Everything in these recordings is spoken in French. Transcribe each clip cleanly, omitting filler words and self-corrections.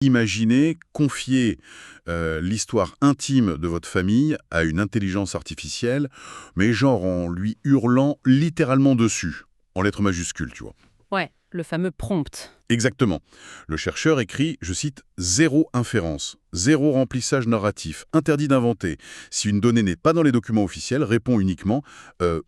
Imaginez confier l'histoire intime de votre famille à une intelligence artificielle, mais genre en lui hurlant littéralement dessus, en lettres majuscules, tu vois. Ouais, le fameux prompt. Exactement. Le chercheur écrit, je cite, zéro inférence, zéro remplissage narratif, interdit d'inventer. Si une donnée n'est pas dans les documents officiels, répond uniquement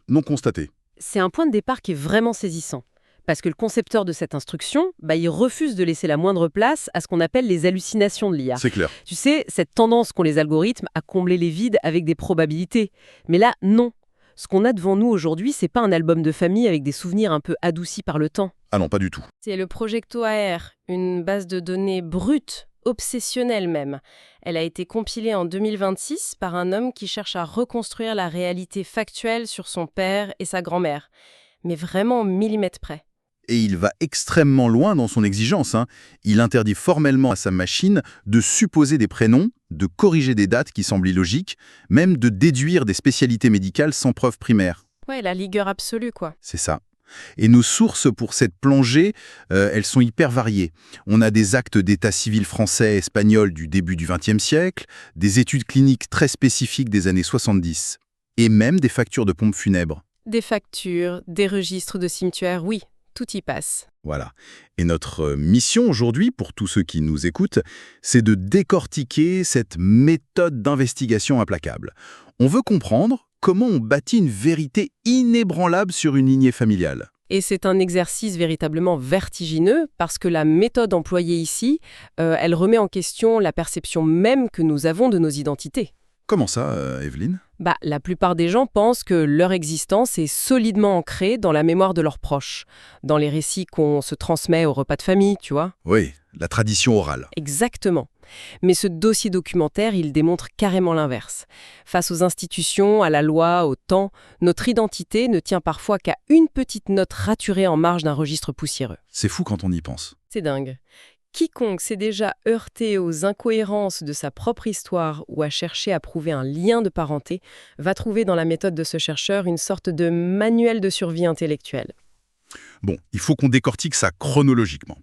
non constaté. C'est un point de départ qui est vraiment saisissant. Parce que le concepteur de cette instruction, il refuse de laisser la moindre place à ce qu'on appelle les hallucinations de l'IA. C'est clair. Tu sais, cette tendance qu'ont les algorithmes à combler les vides avec des probabilités. Mais là, non. Ce qu'on a devant nous aujourd'hui, c'est pas un album de famille avec des souvenirs un peu adoucis par le temps. Ah non, pas du tout. C'est le Projecto AR, une base de données brute, obsessionnelle même. Elle a été compilée en 2026 par un homme qui cherche à reconstruire la réalité factuelle sur son père et sa grand-mère. Mais vraiment au millimètre près. Et il va extrêmement loin dans son exigence. Il interdit formellement à sa machine de supposer des prénoms, de corriger des dates qui semblent illogiques, même de déduire des spécialités médicales sans preuve primaire. Ouais, la rigueur absolue, quoi. C'est ça. Et nos sources pour cette plongée, elles sont hyper variées. On a des actes d'état civil français et espagnol du début du XXe siècle, des études cliniques très spécifiques des années 70, et même des factures de pompes funèbres. Des factures, des registres de cimetières, oui, tout y passe. Voilà. Et notre mission aujourd'hui, pour tous ceux qui nous écoutent, c'est de décortiquer cette méthode d'investigation implacable. On veut comprendre comment on bâtit une vérité inébranlable sur une lignée familiale. Et c'est un exercice véritablement vertigineux parce que la méthode employée ici, elle remet en question la perception même que nous avons de nos identités. Comment ça, Evelyne ? La plupart des gens pensent que leur existence est solidement ancrée dans la mémoire de leurs proches, dans les récits qu'on se transmet au repas de famille, tu vois. Oui, la tradition orale. Exactement. Mais ce dossier documentaire, il démontre carrément l'inverse. Face aux institutions, à la loi, au temps, notre identité ne tient parfois qu'à une petite note raturée en marge d'un registre poussiéreux. C'est fou quand on y pense. C'est dingue. Quiconque s'est déjà heurté aux incohérences de sa propre histoire ou a cherché à prouver un lien de parenté va trouver dans la méthode de ce chercheur une sorte de manuel de survie intellectuelle. Bon, il faut qu'on décortique ça chronologiquement.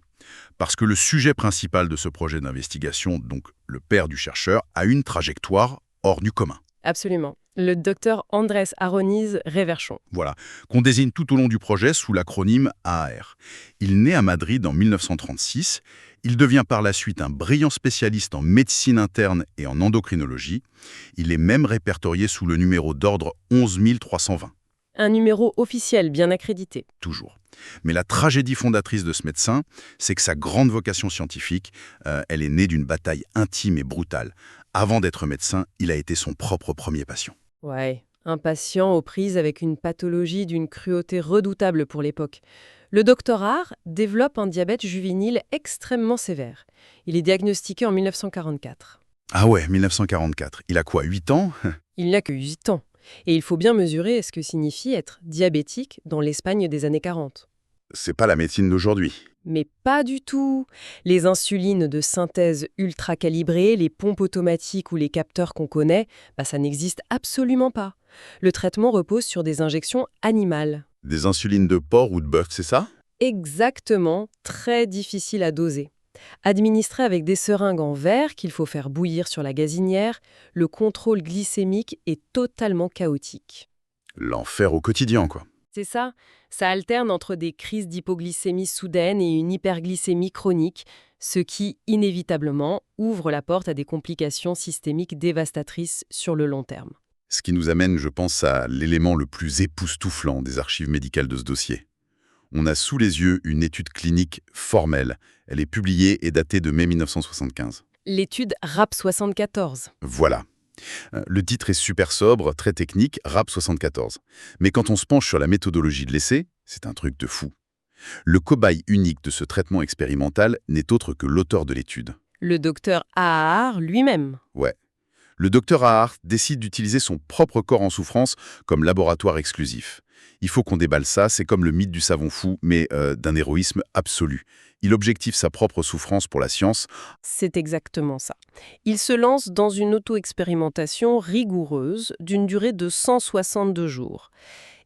Parce que le sujet principal de ce projet d'investigation, donc le père du chercheur, a une trajectoire hors du commun. Absolument. Le docteur Andrés Aroniz Reverchon. Voilà, qu'on désigne tout au long du projet sous l'acronyme AAR. Il naît à Madrid en 1936. Il devient par la suite un brillant spécialiste en médecine interne et en endocrinologie. Il est même répertorié sous le numéro d'ordre 11 320. Un numéro officiel bien accrédité. Toujours. Mais la tragédie fondatrice de ce médecin, c'est que sa grande vocation scientifique, elle est née d'une bataille intime et brutale. Avant d'être médecin, il a été son propre premier patient. Ouais, un patient aux prises avec une pathologie d'une cruauté redoutable pour l'époque. Le doctorat développe un diabète juvénile extrêmement sévère. Il est diagnostiqué en 1944. Ah ouais, 1944. Il a quoi, 8 ans ? Il n'a que 8 ans. Et il faut bien mesurer ce que signifie être diabétique dans l'Espagne des années 40. C'est pas la médecine d'aujourd'hui. Mais pas du tout. Les insulines de synthèse ultra calibrées, les pompes automatiques ou les capteurs qu'on connaît, ça n'existe absolument pas. Le traitement repose sur des injections animales. Des insulines de porc ou de bœuf, c'est ça ? Exactement, très difficile à doser. Administré avec des seringues en verre qu'il faut faire bouillir sur la gazinière, le contrôle glycémique est totalement chaotique. L'enfer au quotidien, quoi. C'est ça, ça alterne entre des crises d'hypoglycémie soudaine et une hyperglycémie chronique, ce qui, inévitablement, ouvre la porte à des complications systémiques dévastatrices sur le long terme. Ce qui nous amène, je pense, à l'élément le plus époustouflant des archives médicales de ce dossier. On a sous les yeux une étude clinique formelle. Elle est publiée et datée de mai 1975. L'étude RAP 74. Voilà. Le titre est super sobre, très technique, RAP 74. Mais quand on se penche sur la méthodologie de l'essai, c'est un truc de fou. Le cobaye unique de ce traitement expérimental n'est autre que l'auteur de l'étude. Le docteur Ahar lui-même. Ouais. Le docteur Ahar décide d'utiliser son propre corps en souffrance comme laboratoire exclusif. Il faut qu'on déballe ça, c'est comme le mythe du savon fou, mais d'un héroïsme absolu. Il objective sa propre souffrance pour la science. C'est exactement ça. Il se lance dans une auto-expérimentation rigoureuse d'une durée de 162 jours.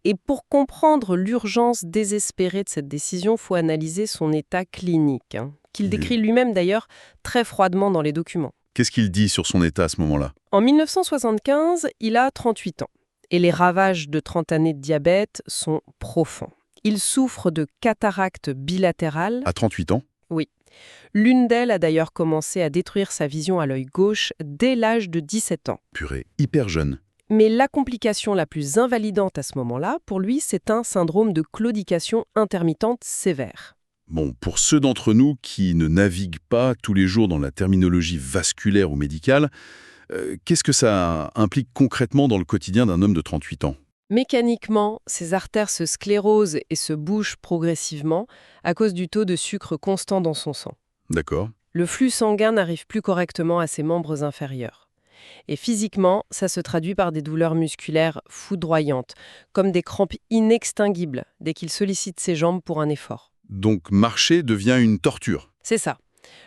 Et pour comprendre l'urgence désespérée de cette décision, faut analyser son état clinique, qu'il décrit lui-même d'ailleurs très froidement dans les documents. Qu'est-ce qu'il dit sur son état à ce moment-là? En 1975, il a 38 ans et les ravages de 30 années de diabète sont profonds. Il souffre de cataracte bilatérale. À 38 ans? Oui. L'une d'elles a d'ailleurs commencé à détruire sa vision à l'œil gauche dès l'âge de 17 ans. Purée, hyper jeune. Mais la complication la plus invalidante à ce moment-là, pour lui, c'est un syndrome de claudication intermittente sévère. Bon, pour ceux d'entre nous qui ne naviguent pas tous les jours dans la terminologie vasculaire ou médicale, qu'est-ce que ça implique concrètement dans le quotidien d'un homme de 38 ans? Mécaniquement, ses artères se sclérosent et se bouchent progressivement à cause du taux de sucre constant dans son sang. D'accord. Le flux sanguin n'arrive plus correctement à ses membres inférieurs. Et physiquement, ça se traduit par des douleurs musculaires foudroyantes, comme des crampes inextinguibles dès qu'il sollicite ses jambes pour un effort. Donc marcher devient une torture. C'est ça.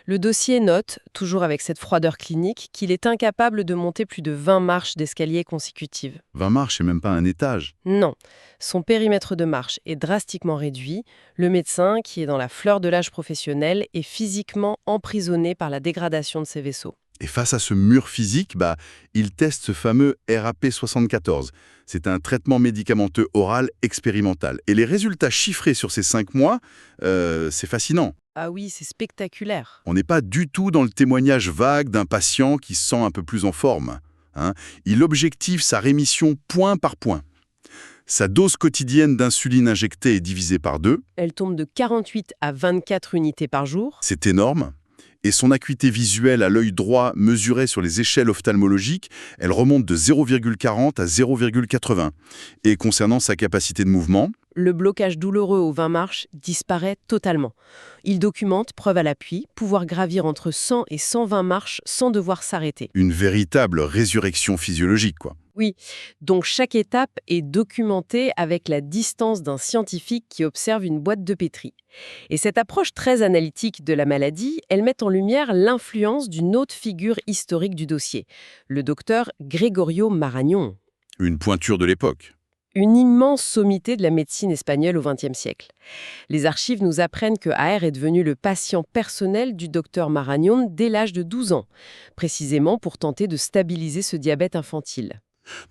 Le dossier note, toujours avec cette froideur clinique, qu'il est incapable de monter plus de 20 marches d'escalier consécutives. 20 marches et même pas un étage. Non, son périmètre de marche est drastiquement réduit. Le médecin, qui est dans la fleur de l'âge professionnel, est physiquement emprisonné par la dégradation de ses vaisseaux. Et face à ce mur physique, il teste ce fameux RAP74. C'est un traitement médicamenteux oral expérimental. Et les résultats chiffrés sur ces 5 mois, c'est fascinant. Ah oui, c'est spectaculaire. On n'est pas du tout dans le témoignage vague d'un patient qui se sent un peu plus en forme. Il objective sa rémission point par point. Sa dose quotidienne d'insuline injectée est divisée par 2. Elle tombe de 48 à 24 unités par jour. C'est énorme. Et son acuité visuelle à l'œil droit mesurée sur les échelles ophtalmologiques, elle remonte de 0,40 à 0,80. Et concernant sa capacité de mouvement, le blocage douloureux aux 20 marches disparaît totalement. Il documente, preuve à l'appui, pouvoir gravir entre 100 et 120 marches sans devoir s'arrêter. une véritable résurrection physiologique, quoi. Oui, donc chaque étape est documentée avec la distance d'un scientifique qui observe une boîte de pétri. Et cette approche très analytique de la maladie, elle met en lumière l'influence d'une autre figure historique du dossier, le docteur Gregorio Marañón. Une pointure de l'époque. Une immense sommité de la médecine espagnole au XXe siècle. Les archives nous apprennent que Aher est devenu le patient personnel du docteur Marañón dès l'âge de 12 ans, précisément pour tenter de stabiliser ce diabète infantile.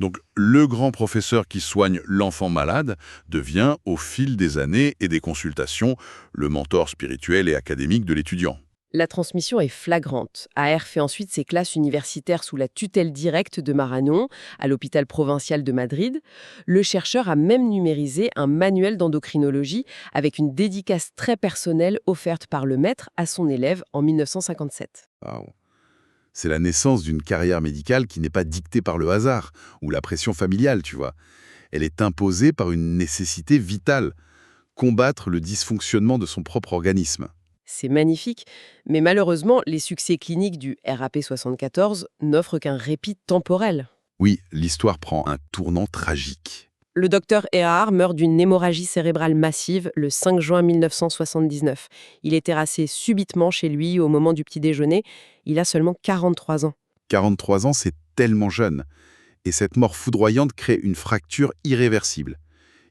Donc, le grand professeur qui soigne l'enfant malade devient, au fil des années et des consultations, le mentor spirituel et académique de l'étudiant. La transmission est flagrante. Aher fait ensuite ses classes universitaires sous la tutelle directe de Marañón, à l'hôpital provincial de Madrid. Le chercheur a même numérisé un manuel d'endocrinologie avec une dédicace très personnelle offerte par le maître à son élève en 1957. Waouh. C'est la naissance d'une carrière médicale qui n'est pas dictée par le hasard ou la pression familiale, tu vois. Elle est imposée par une nécessité vitale, combattre le dysfonctionnement de son propre organisme. C'est magnifique, mais malheureusement, les succès cliniques du RAP74 n'offrent qu'un répit temporel. Oui, l'histoire prend un tournant tragique. Le docteur Ehrhard meurt d'une hémorragie cérébrale massive le 5 juin 1979. Il est terrassé subitement chez lui au moment du petit déjeuner. Il a seulement 43 ans. 43 ans, c'est tellement jeune. Et cette mort foudroyante crée une fracture irréversible.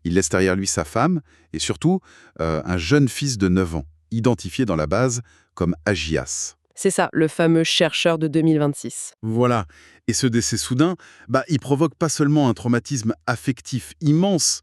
Il laisse derrière lui sa femme et surtout un jeune fils de 9 ans, identifié dans la base comme Agias. C'est ça, le fameux chercheur de 2026. Voilà. Et ce décès soudain, il provoque pas seulement un traumatisme affectif immense,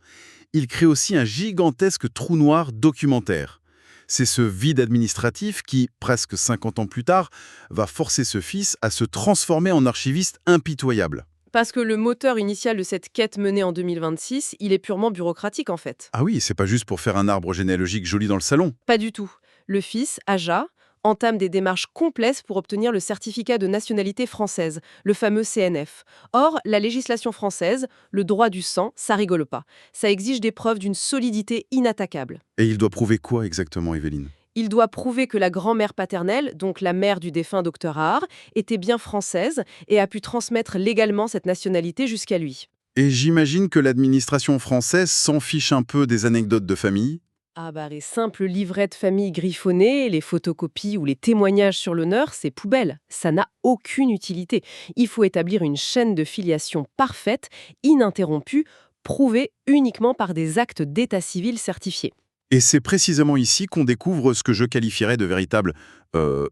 il crée aussi un gigantesque trou noir documentaire. C'est ce vide administratif qui, presque 50 ans plus tard, va forcer ce fils à se transformer en archiviste impitoyable. Parce que le moteur initial de cette quête menée en 2026, il est purement bureaucratique en fait. Ah oui, c'est pas juste pour faire un arbre généalogique joli dans le salon. Pas du tout. Le fils, Aja, entame des démarches complexes pour obtenir le certificat de nationalité française, le fameux CNF. Or, la législation française, le droit du sang, ça rigole pas. Ça exige des preuves d'une solidité inattaquable. Et il doit prouver quoi exactement, Evelyne? Il doit prouver que la grand-mère paternelle, donc la mère du défunt Dr Aher, était bien française et a pu transmettre légalement cette nationalité jusqu'à lui. Et j'imagine que l'administration française s'en fiche un peu des anecdotes de famille. Ah les simples livrets de famille griffonnés, les photocopies ou les témoignages sur l'honneur, c'est poubelle. Ça n'a aucune utilité. Il faut établir une chaîne de filiation parfaite, ininterrompue, prouvée uniquement par des actes d'état civil certifiés. Et c'est précisément ici qu'on découvre ce que je qualifierais de véritable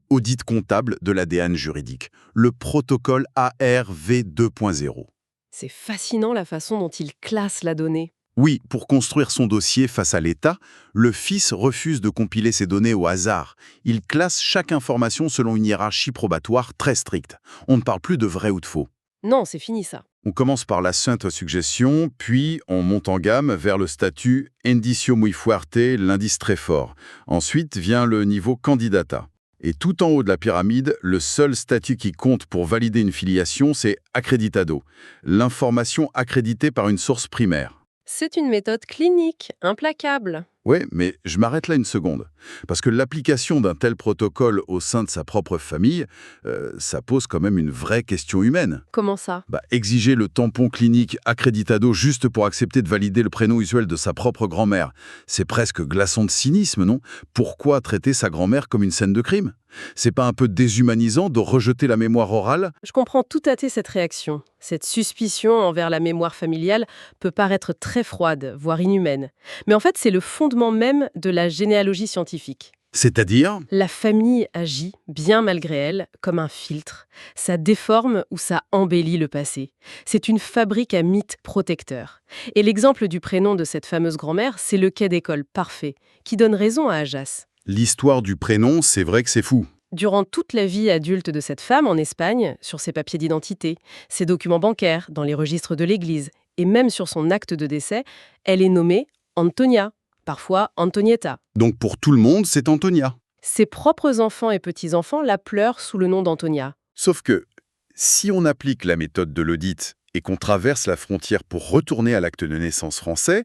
audit comptable de l'ADN juridique, le protocole ARV 2.0. C'est fascinant la façon dont il classe la donnée. Oui, pour construire son dossier face à l'État, le fils refuse de compiler ses données au hasard. Il classe chaque information selon une hiérarchie probatoire très stricte. On ne parle plus de vrai ou de faux. Non, c'est fini ça. On commence par la simple suggestion, puis on monte en gamme vers le statut indicio muy fuerte, l'indice très fort. Ensuite vient le niveau candidata. Et tout en haut de la pyramide, le seul statut qui compte pour valider une filiation, c'est accreditado, l'information accréditée par une source primaire. C'est une méthode clinique, implacable. Ouais, mais je m'arrête là une seconde. Parce que l'application d'un tel protocole au sein de sa propre famille, ça pose quand même une vraie question humaine. Comment ça? Exiger le tampon clinique accréditado juste pour accepter de valider le prénom usuel de sa propre grand-mère, c'est presque glaçant de cynisme, non? Pourquoi traiter sa grand-mère comme une scène de crime? C'est pas un peu déshumanisant de rejeter la mémoire orale? Je comprends tout à fait cette réaction. Cette suspicion envers la mémoire familiale peut paraître très froide, voire inhumaine. Mais en fait, c'est le fondement même de la généalogie scientifique. C'est-à-dire? La famille agit, bien malgré elle, comme un filtre. Ça déforme ou ça embellit le passé. C'est une fabrique à mythes protecteurs. Et l'exemple du prénom de cette fameuse grand-mère, c'est le quai d'école parfait, qui donne raison à Ajas. L'histoire du prénom, c'est vrai que c'est fou. Durant toute la vie adulte de cette femme en Espagne, sur ses papiers d'identité, ses documents bancaires, dans les registres de l'Église, et même sur son acte de décès, elle est nommée Antonia, parfois Antonietta. Donc pour tout le monde, c'est Antonia. Ses propres enfants et petits-enfants la pleurent sous le nom d'Antonia. Sauf que, si on applique la méthode de l'audit et qu'on traverse la frontière pour retourner à l'acte de naissance français,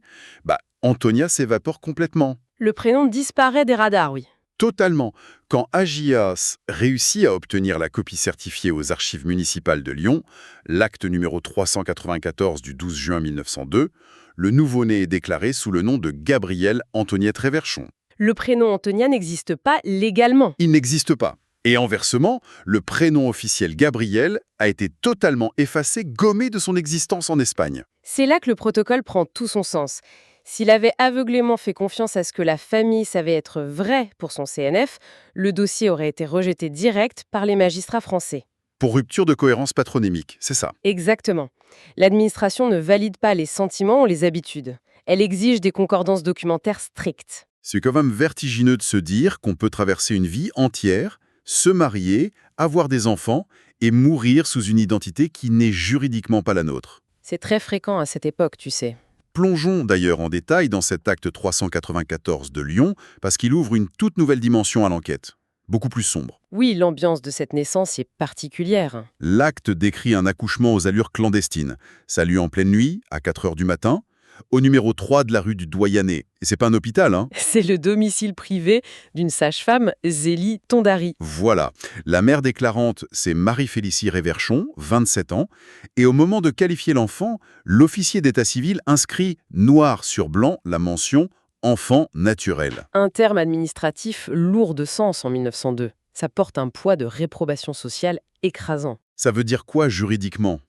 Antonia s'évapore complètement. Le prénom disparaît des radars, oui. Totalement. Quand Agias réussit à obtenir la copie certifiée aux archives municipales de Lyon, l'acte numéro 394 du 12 juin 1902, le nouveau-né est déclaré sous le nom de Gabrielle Antoniette Réverchon. Le prénom Antonia n'existe pas légalement. Il n'existe pas. Et inversement, le prénom officiel Gabriel a été totalement effacé, gommé de son existence en Espagne. C'est là que le protocole prend tout son sens. S'il avait aveuglément fait confiance à ce que la famille savait être vrai pour son CNF, le dossier aurait été rejeté direct par les magistrats français. Pour rupture de cohérence patronymique, c'est ça. Exactement. L'administration ne valide pas les sentiments ou les habitudes. Elle exige des concordances documentaires strictes. C'est quand même vertigineux de se dire qu'on peut traverser une vie entière, se marier, avoir des enfants et mourir sous une identité qui n'est juridiquement pas la nôtre. C'est très fréquent à cette époque, tu sais. Plongeons d'ailleurs en détail dans cet acte 394 de Lyon, parce qu'il ouvre une toute nouvelle dimension à l'enquête, beaucoup plus sombre. Oui, l'ambiance de cette naissance est particulière. L'acte décrit un accouchement aux allures clandestines. Ça a lieu en pleine nuit, à 4 heures du matin, au numéro 3 de la rue du Doyenné. Et c'est pas un hôpital, hein? C'est le domicile privé d'une sage-femme, Zélie Tondari. Voilà. La mère déclarante, c'est Marie-Félicie Réverchon, 27 ans. Et au moment de qualifier l'enfant, l'officier d'état civil inscrit noir sur blanc la mention « enfant naturel ». Un terme administratif lourd de sens en 1902. Ça porte un poids de réprobation sociale écrasant. Ça veut dire quoi juridiquement?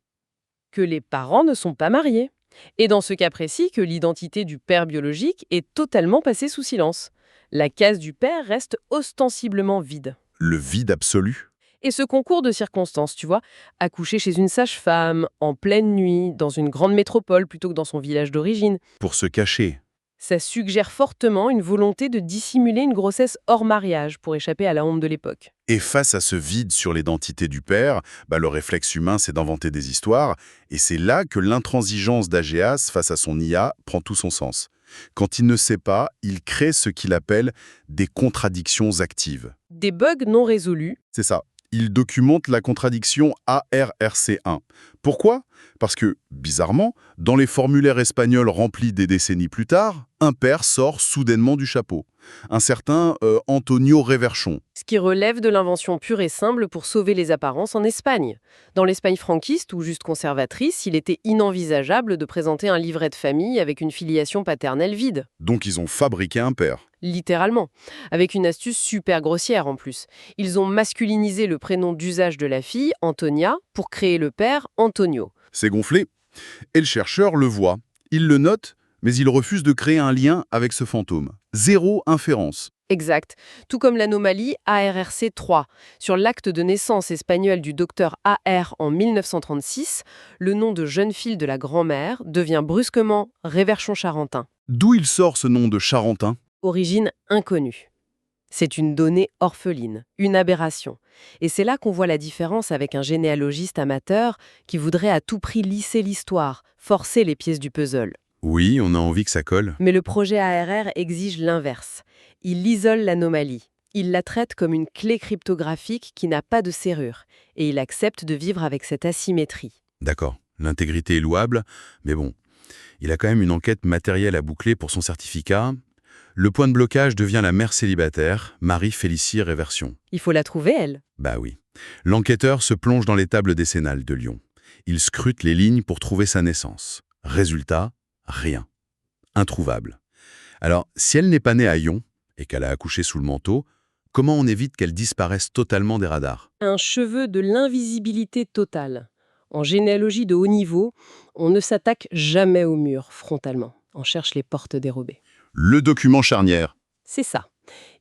Que les parents ne sont pas mariés. Et dans ce cas précis, que l'identité du père biologique est totalement passée sous silence. La case du père reste ostensiblement vide. Le vide absolu? Et ce concours de circonstances, tu vois, accoucher chez une sage-femme, en pleine nuit, dans une grande métropole plutôt que dans son village d'origine, Pour se cacher. ça suggère fortement une volonté de dissimuler une grossesse hors mariage pour échapper à la honte de l'époque. Et face à ce vide sur l'identité du père, le réflexe humain, c'est d'inventer des histoires. Et c'est là que l'intransigeance d'Agéas face à son IA prend tout son sens. Quand il ne sait pas, il crée ce qu'il appelle des contradictions actives. Des bugs non résolus. C'est ça. Il documente la contradiction ARRC1. Pourquoi? Parce que, bizarrement, dans les formulaires espagnols remplis des décennies plus tard, un père sort soudainement du chapeau. Un certain Antonio Réverchon. Ce qui relève de l'invention pure et simple pour sauver les apparences en Espagne. Dans l'Espagne franquiste ou juste conservatrice, il était inenvisageable de présenter un livret de famille avec une filiation paternelle vide. Donc ils ont fabriqué un père. Littéralement. Avec une astuce super grossière en plus. Ils ont masculinisé le prénom d'usage de la fille, Antonia, pour créer le père, Antonio. C'est gonflé. Et le chercheur le voit. Il le note, mais il refuse de créer un lien avec ce fantôme. Zéro inférence. Exact. Tout comme l'anomalie ARRC3. Sur l'acte de naissance espagnol du docteur AR en 1936, le nom de jeune fille de la grand-mère devient brusquement Réverchon-Charentin. D'où il sort ce nom de Charentin? Origine inconnue. C'est une donnée orpheline, une aberration. Et c'est là qu'on voit la différence avec un généalogiste amateur qui voudrait à tout prix lisser l'histoire, forcer les pièces du puzzle. Oui, on a envie que ça colle. Mais le projet ARR exige l'inverse. Il isole l'anomalie. Il la traite comme une clé cryptographique qui n'a pas de serrure. Et il accepte de vivre avec cette asymétrie. D'accord, l'intégrité est louable, mais bon, il a quand même une enquête matérielle à boucler pour son certificat. Le point de blocage devient la mère célibataire, Marie-Félicie Réversion. Il faut la trouver, elle. Bah oui. L'enquêteur se plonge dans les tables décennales de Lyon. Il scrute les lignes pour trouver sa naissance. Résultat, rien. Introuvable. Alors, si elle n'est pas née à Lyon, et qu'elle a accouché sous le manteau, comment on évite qu'elle disparaisse totalement des radars? Un cheveu de l'invisibilité totale. En généalogie de haut niveau, on ne s'attaque jamais au mur frontalement. On cherche les portes dérobées. Le document charnière. C'est ça.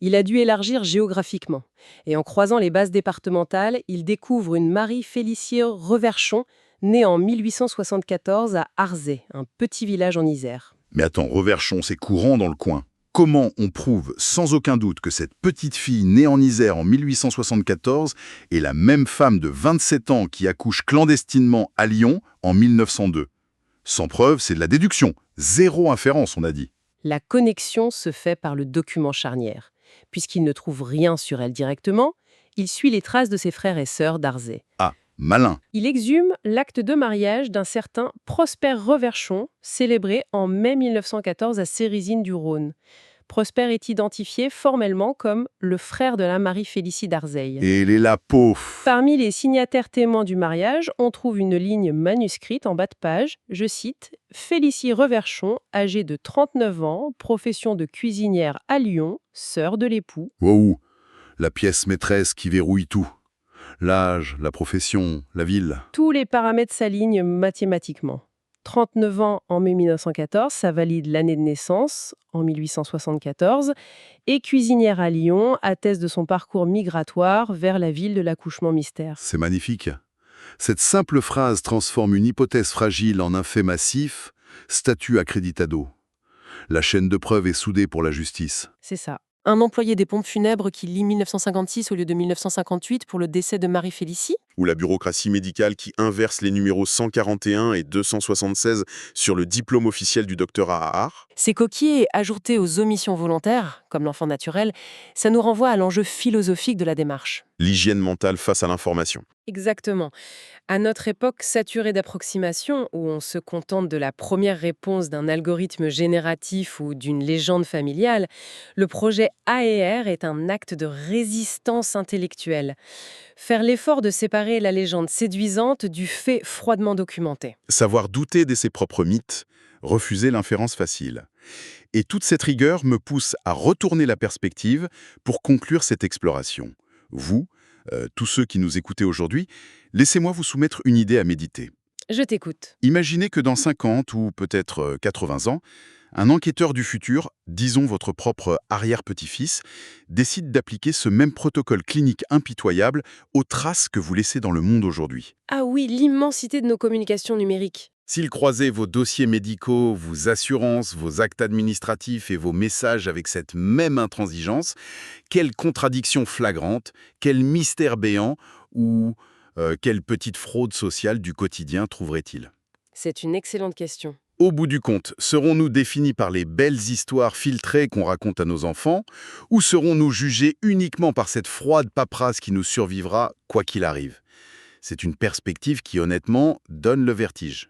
Il a dû élargir géographiquement. Et en croisant les bases départementales, il découvre une Marie-Félicie Reverchon, née en 1874 à Arzay, un petit village en Isère. Mais attends, Reverchon, c'est courant dans le coin. Comment on prouve sans aucun doute que cette petite fille née en Isère en 1874 est la même femme de 27 ans qui accouche clandestinement à Lyon en 1902? Sans preuve, c'est de la déduction. Zéro inférence, on a dit. La connexion se fait par le document charnière. Puisqu'il ne trouve rien sur elle directement, il suit les traces de ses frères et sœurs d'Arzay. Ah, malin. Il exhume l'acte de mariage d'un certain Prosper Reverchon, célébré en mai 1914 à Cérizine-du-Rhône. Prosper est identifié formellement comme le frère de la Marie-Félicie d'Arzay. Et elle est la pauvre. Parmi les signataires témoins du mariage, on trouve une ligne manuscrite en bas de page, je cite « Félicie Reverchon, âgée de 39 ans, profession de cuisinière à Lyon, sœur de l'époux. » Wow, la pièce maîtresse qui verrouille tout. L'âge, la profession, la ville. Tous les paramètres s'alignent mathématiquement. 39 ans en mai 1914, ça valide l'année de naissance, en 1874, et cuisinière à Lyon atteste de son parcours migratoire vers la ville de l'accouchement mystère. C'est magnifique. Cette simple phrase transforme une hypothèse fragile en un fait massif, statut accreditado. La chaîne de preuves est soudée pour la justice. C'est ça. Un employé des pompes funèbres qui lit 1956 au lieu de 1958 pour le décès de Marie-Félicie. Ou la bureaucratie médicale qui inverse les numéros 141 et 276 sur le diplôme officiel du docteur Ahar. Ces coquilles ajoutées aux omissions volontaires, comme l'enfant naturel, ça nous renvoie à l'enjeu philosophique de la démarche. L'hygiène mentale face à l'information. Exactement. À notre époque saturée d'approximations, où on se contente de la première réponse d'un algorithme génératif ou d'une légende familiale, le projet AER est un acte de résistance intellectuelle. Faire l'effort de séparer la légende séduisante du fait froidement documenté. Savoir douter de ses propres mythes. Refuser l'inférence facile. Et toute cette rigueur me pousse à retourner la perspective pour conclure cette exploration. Vous, tous ceux qui nous écoutez aujourd'hui, laissez-moi vous soumettre une idée à méditer. Je t'écoute. Imaginez que dans 50 ou peut-être 80 ans, un enquêteur du futur, disons votre propre arrière-petit-fils, décide d'appliquer ce même protocole clinique impitoyable aux traces que vous laissez dans le monde aujourd'hui. Ah oui, l'immensité de nos communications numériques. S'il croisait vos dossiers médicaux, vos assurances, vos actes administratifs et vos messages avec cette même intransigeance, quelle contradiction flagrante, quel mystère béant ou quelle petite fraude sociale du quotidien trouverait-il? C'est une excellente question. Au bout du compte, serons-nous définis par les belles histoires filtrées qu'on raconte à nos enfants, ou serons-nous jugés uniquement par cette froide paperasse qui nous survivra quoi qu'il arrive? C'est une perspective qui, honnêtement, donne le vertige.